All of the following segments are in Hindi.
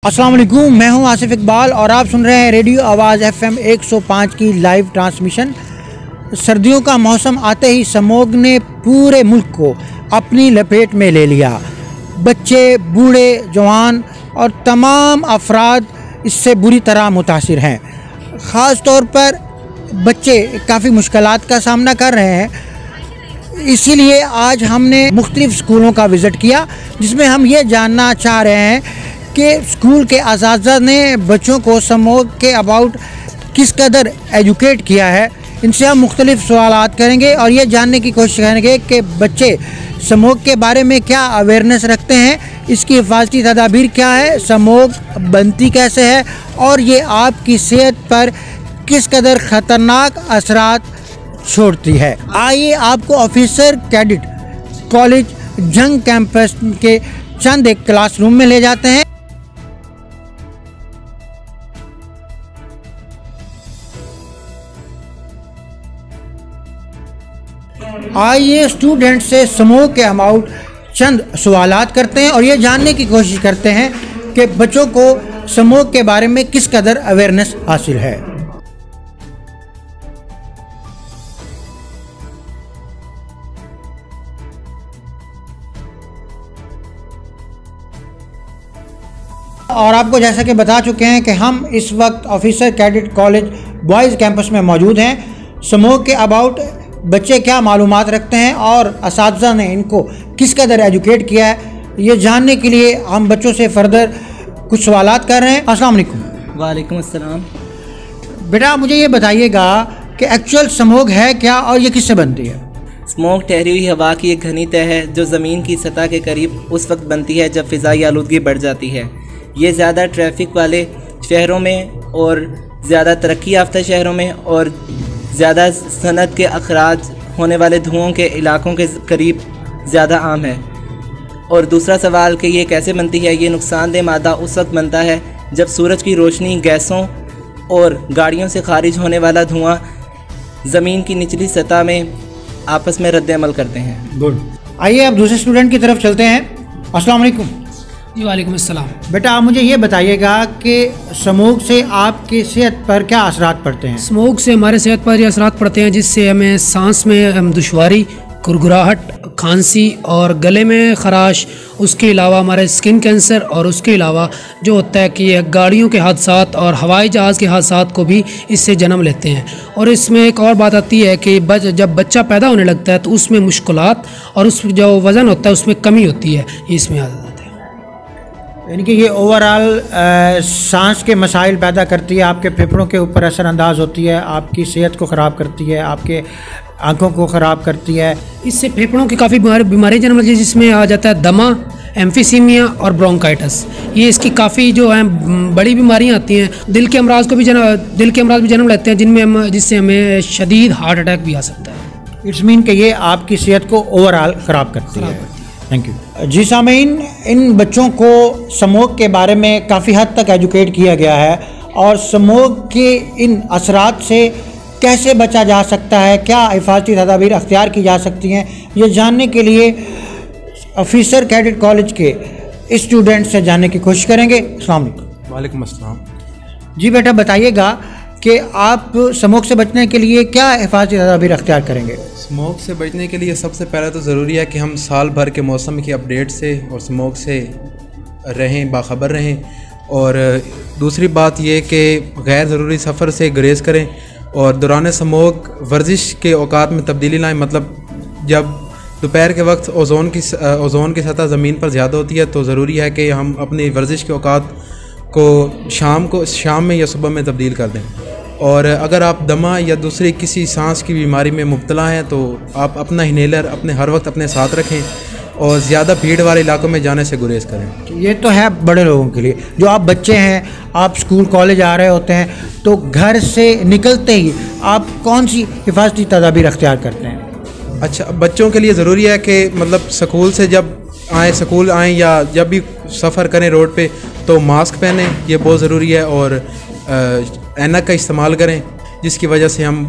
अस्सलाम वालेकुम, मैं हूं आसिफ इकबाल और आप सुन रहे हैं रेडियो आवाज़ FM 105 की लाइव ट्रांसमिशन। सर्दियों का मौसम आते ही स्मॉग ने पूरे मुल्क को अपनी लपेट में ले लिया। बच्चे, बूढ़े, जवान और तमाम अफराद इससे बुरी तरह मुतासिर हैं। ख़ास तौर पर बच्चे काफ़ी मुश्किलात का सामना कर रहे हैं। इसीलिए आज हमने मुख्तलिफ़ स्कूलों का विज़िट किया, जिसमें हम ये जानना चाह रहे हैं कि स्कूल के असातिज़ा ने बच्चों को स्मॉग के अबाउट किस कदर एजुकेट किया है। इनसे हम मुख्तलिफ़ सवालात करेंगे और ये जानने की कोशिश करेंगे कि बच्चे स्मॉग के बारे में क्या अवेयरनेस रखते हैं, इसकी हिफाजती तदाबीर क्या है, स्मॉग बनती कैसे है और ये आपकी सेहत पर किस कदर ख़तरनाक असरात छोड़ती है। आइए आपको ऑफिसर कैडेट कॉलेज जंग कैंपस के चंद एक क्लासरूम में ले जाते हैं। आइए स्टूडेंट से स्मॉग के अबाउट चंद सवालात करते हैं और ये जानने की कोशिश करते हैं कि बच्चों को स्मॉग के बारे में किस कदर अवेयरनेस हासिल है। और आपको जैसा कि बता चुके हैं कि हम इस वक्त officer cadet college boys campus में मौजूद हैं। स्मॉग के अबाउट बच्चे क्या मालूमात रखते हैं और असातिज़ा ने इनको किस कदर एजुकेट किया है, ये जानने के लिए हम बच्चों से फर्दर कुछ सवालात कर रहे हैं। अस्सलाम वालेकुम। वालेकुम अस्सलाम। बेटा मुझे ये बताइएगा कि एक्चुअल स्मॉग है क्या और ये किससे बनती है। स्मोक ठहरी हुई हवा की एक घनी तह है जो ज़मीन की सतह के करीब उस वक्त बनती है जब फ़िज़ाई आलूदगी बढ़ जाती है। ये ज़्यादा ट्रैफिक वाले शहरों में और ज़्यादा तरक्की याफ्ता शहरों में और ज़्यादा सनत के अखराज होने वाले धुओं के इलाकों के करीब ज़्यादा आम है। और दूसरा सवाल कि ये कैसे बनती है, ये नुकसानदेह मादा उस वक्त बनता है जब सूरज की रोशनी, गैसों और गाड़ियों से खारिज होने वाला धुआं ज़मीन की निचली सतह में आपस में रद्द अमल करते हैं। गुड। आइए अब दूसरे स्टूडेंट की तरफ चलते हैं। अस्सलाम वालेकुम। जी वालेकुम अस्सलाम। बेटा आप मुझे ये बताइएगा कि स्मॉग से आपकी सेहत पर क्या असरात पड़ते हैं। स्मोक से हमारे सेहत पर ये असरात पड़ते हैं जिससे हमें सांस में दुश्वारी, गुरगुराहट, खांसी और गले में ख़राश, उसके अलावा हमारे स्किन कैंसर और उसके अलावा जो होता है कि गाड़ियों के हादसात और हवाई जहाज़ के हादसात को भी इससे जन्म लेते हैं। और इसमें एक और बात आती है कि जब बच्चा पैदा होने लगता है तो उसमें मुश्किलात और उस जो वज़न होता है उसमें कमी होती है, ये इसमें आ जाता है। यानी कि ये ओवरऑल सांस के मसाइल पैदा करती है, आपके फेफड़ों के ऊपर असरअंदाज होती है, आपकी सेहत को ख़राब करती है, आपके आंखों को ख़राब करती है। इससे फेफड़ों की काफ़ी बीमारी जन्म लेती है जिसमें आ जाता है दमा, एम्फीसीमिया और ब्रोंकाइटिस। ये इसकी काफ़ी जो है बड़ी बीमारियां आती हैं। दिल के अमराज भी जन्म लेते हैं जिससे हमें शदीद हार्ट अटैक भी आ सकता है। इट्स मीन कि ये आपकी सेहत को ओवरऑल ख़राब करती है। थैंक यू जी। सामीन, इन बच्चों को स्मॉग के बारे में काफ़ी हद तक एजुकेट किया गया है और स्मॉग के इन असरात से कैसे बचा जा सकता है, क्या हिफाजती तदाबीर अख्तियार की जा सकती हैं, ये जानने के लिए ऑफिसर कैडेट कॉलेज के स्टूडेंट से जानने की कोशिश करेंगे। अस्सलाम वालेकुम। वालेकुम अस्सलाम। जी बेटा बताइएगा कि आप स्मॉग से बचने के लिए क्या हिफाजती तदाबीर अख्तियार करेंगे। स्मॉग से बचने के लिए सबसे पहले तो ज़रूरी है कि हम साल भर के मौसम की अपडेट से और स्मॉग से रहें, बाखबर रहें। और दूसरी बात ये कि गैर ज़रूरी सफ़र से गुरेज़ करें और दौरान स्मॉग वर्जिश के औकात में तब्दीली लाएँ। मतलब जब दोपहर के वक्त ओज़ोन की सतह ज़मीन पर ज़्यादा होती है तो ज़रूरी है कि हम अपनी वर्जिश के औकात को शाम में या सुबह में तब्दील कर दें। और अगर आप दमा या दूसरी किसी सांस की बीमारी में मुब्तला हैं तो आप अपना इन्हेलर हर वक्त अपने साथ रखें और ज़्यादा भीड़ वाले इलाकों में जाने से गुरेज करें। ये तो है बड़े लोगों के लिए। जो आप बच्चे हैं, आप स्कूल कॉलेज आ रहे होते हैं तो घर से निकलते ही आप कौन सी हिफाजती तदाबीर अख्तियार करते हैं। अच्छा, बच्चों के लिए ज़रूरी है कि मतलब स्कूल आएँ या जब भी सफ़र करें रोड पे तो मास्क पहनें, ये बहुत ज़रूरी है। और ऐनक का इस्तेमाल करें जिसकी वजह से हम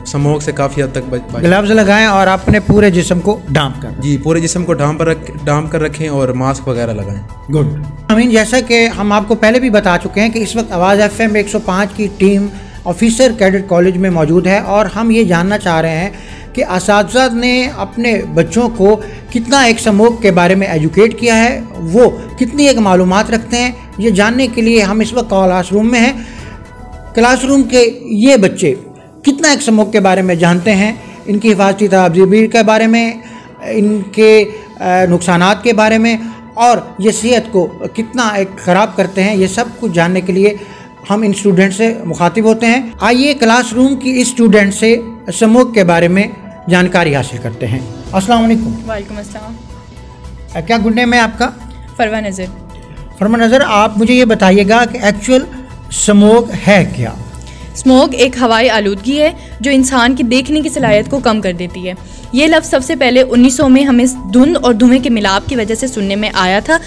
स्मोक से काफ़ी हद तक बच। ग्लव्स लगाएं और अपने पूरे जिस्म को ढांप कर। जी, पूरे जिस्म को ढांप कर रखें और मास्क वगैरह लगाएं। गुड। अमीन, जैसा कि हम आपको पहले भी बता चुके हैं कि इस वक्त आवाज़ FM 105 की टीम ऑफिसर कैडेट कॉलेज में मौजूद है और हम ये जानना चाह रहे हैं कि असातिज़ा ने अपने बच्चों को कितना एक स्मोक के बारे में एजुकेट किया है, वो कितनी एक मालूमात रखते हैं। ये जानने के लिए हम इस वक्त क्लासरूम में हैं। क्लासरूम के ये बच्चे कितना एक स्मोक के बारे में जानते हैं, इनकी हिफाजती तदाबीर के बारे में, इनके नुकसानात के बारे में और ये सेहत को कितना एक ख़राब करते हैं, ये सब कुछ जानने के लिए हम इन स्टूडेंट से मुखातिब होते हैं। आइए क्लासरूम की इस स्टूडेंट से स्मोक के बारे में जानकारी हासिल करते हैं। अस्सलाम वालेकुम। वालेकुम अस्सलाम। क्या गुड नेम है आपका? फरवा नज़र। फरमा नज़र, आप मुझे ये बताइएगा कि एक्चुअल स्मोक है क्या? स्मोक एक हवाई आलूदगी है जो इंसान की देखने की सलाहियत को कम कर देती है। ये लफ्ज़ सबसे पहले 1900 में हमें धुंध और धुएं के मिलाप की वजह से सुनने में आया था।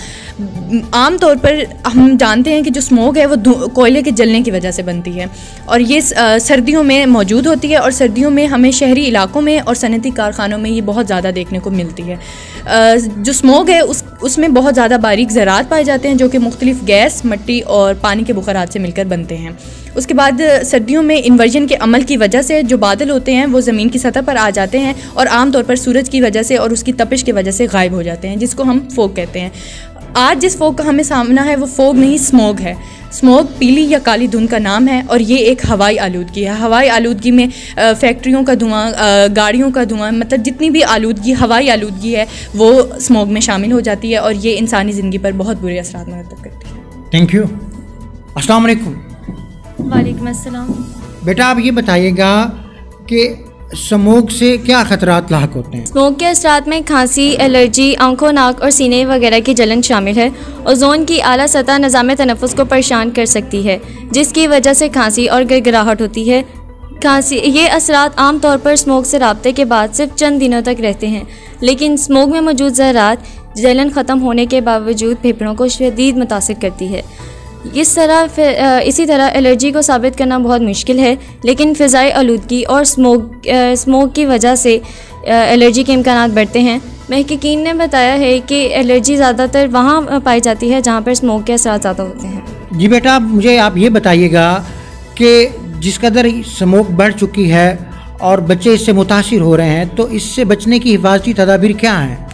आम तौर पर हम जानते हैं कि जो स्मोक है वो कोयले के जलने की वजह से बनती है और ये सर्दियों में मौजूद होती है और सर्दियों में हमें शहरी इलाकों में और सनती कारखानों में ये बहुत ज़्यादा देखने को मिलती है। जो स्मोक है उसमें बहुत ज़्यादा बारीक ज़रात पाए जाते हैं जो कि मुख्तलिफ गैस, मिट्टी और पानी के बुखारात से मिलकर बनते हैं। उसके बाद सर्दियों में इन्वर्जन के अमल की वजह से जो बादल होते हैं वो ज़मीन की सतह पर आ जाते हैं और आमतौर पर सूरज की वजह से और उसकी तपिश की वजह से गायब हो जाते हैं, जिसको हम फोग कहते हैं। आज जिस फोग का हमें सामना है वो फोग नहीं, स्मोक है। स्मोक पीली या काली धुंध का नाम है और ये एक हवाई आलूदगी है। हवाई आलूदगी में फैक्ट्रियों का धुआं, गाड़ियों का धुआं, मतलब जितनी भी आलूदगी, हवाई आलूदगी है वो स्मोक में शामिल हो जाती है और ये इंसानी ज़िंदगी पर बहुत बुरे असरात मरतब करती है। Thank you. अस्सलाम वालेकुम। वालेकुम अस्सलाम। बेटा, आप ये बताइएगा कि स्मोक से क्या खतरात लाक होते हैं? स्मोक के असरात में खांसी, एलर्जी, आंखों, नाक और सीने वगैरह की जलन शामिल है। ओजोन की आला सतह निज़ाम तनफ़ुस को परेशान कर सकती है, जिसकी वजह से खांसी और गिड़गिड़ाहट होती है। ये असरात आम तौर पर स्मोक से राब्ते के बाद सिर्फ चंद दिनों तक रहते हैं, लेकिन स्मोक में मौजूद ज़रात जलन ख़त्म होने के बावजूद फेफड़ों को शदीद मुतासिर करती है। इसी तरह एलर्जी को साबित करना बहुत मुश्किल है, लेकिन फ़िज़ाई आलूदगी और स्मोक की वजह से एलर्जी के इम्कानात बढ़ते हैं। महक़क़ीन ने बताया है कि एलर्जी ज़्यादातर वहाँ पाई जाती है जहाँ पर स्मोक के असरात ज़्यादा होते हैं। जी बेटा, मुझे आप ये बताइएगा कि जिस कदर स्मोक बढ़ चुकी है और बच्चे इससे मुतासिर हो रहे हैं, तो इससे बचने की हिफाजती तदाबीर क्या हैं?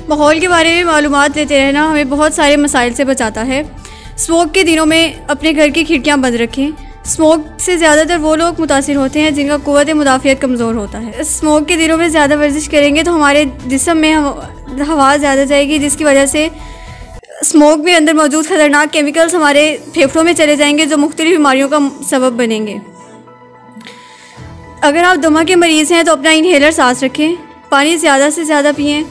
माहौल के बारे में मालूमात लेते रहना हमें बहुत सारे मसाइल से बचाता है। स्मोक के दिनों में अपने घर की खिड़कियां बंद रखें। स्मोक से ज़्यादातर वो लोग मुतासिर होते हैं जिनका क़ुव्वत मुदाफ़ियत कमज़ोर होता है। स्मोक के दिनों में ज़्यादा वर्जिश करेंगे तो हमारे जिस्म में हवा ज़्यादा जाएगी, जिसकी वजह से स्मोक में अंदर मौजूद ख़तरनाक केमिकल्स हमारे फेफड़ों में चले जाएंगे जो मुख्तलिफ़ बीमारियों का सबब बनेंगे। अगर आप दमा के मरीज़ हैं तो अपना इन्हेलर साथ रखें, पानी ज़्यादा से ज़्यादा पिएँ,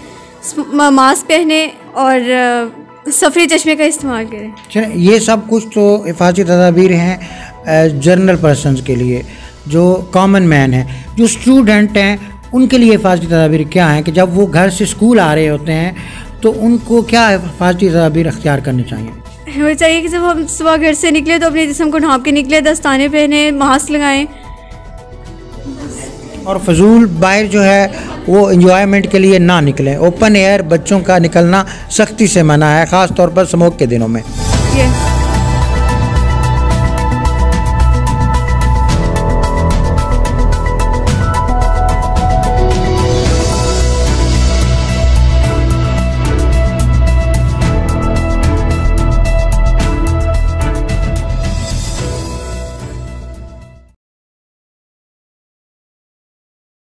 मास्क पहने और सफरी चश्मे का इस्तेमाल करें। चलिए, ये सब कुछ तो हिफाजती तदाबीर हैं जनरल पर्सनस के लिए, जो कॉमन मैन है। जो स्टूडेंट हैं उनके लिए हिफाजती तदाबीर क्या हैं कि जब वो घर से स्कूल आ रहे होते हैं तो उनको क्या हिफाजती तदाबीर अख्तियार करनी चाहिए? हमें चाहिए कि जब हम सुबह घर से निकले तो अपने जिस्म को ढाँप के निकले, दस्ताने पहने, मास्क लगाएं और फजूल बाहर जो है वो एंजॉयमेंट के लिए ना निकलें। ओपन एयर बच्चों का निकलना सख्ती से मना है, ख़ास तौर पर स्मोक के दिनों में।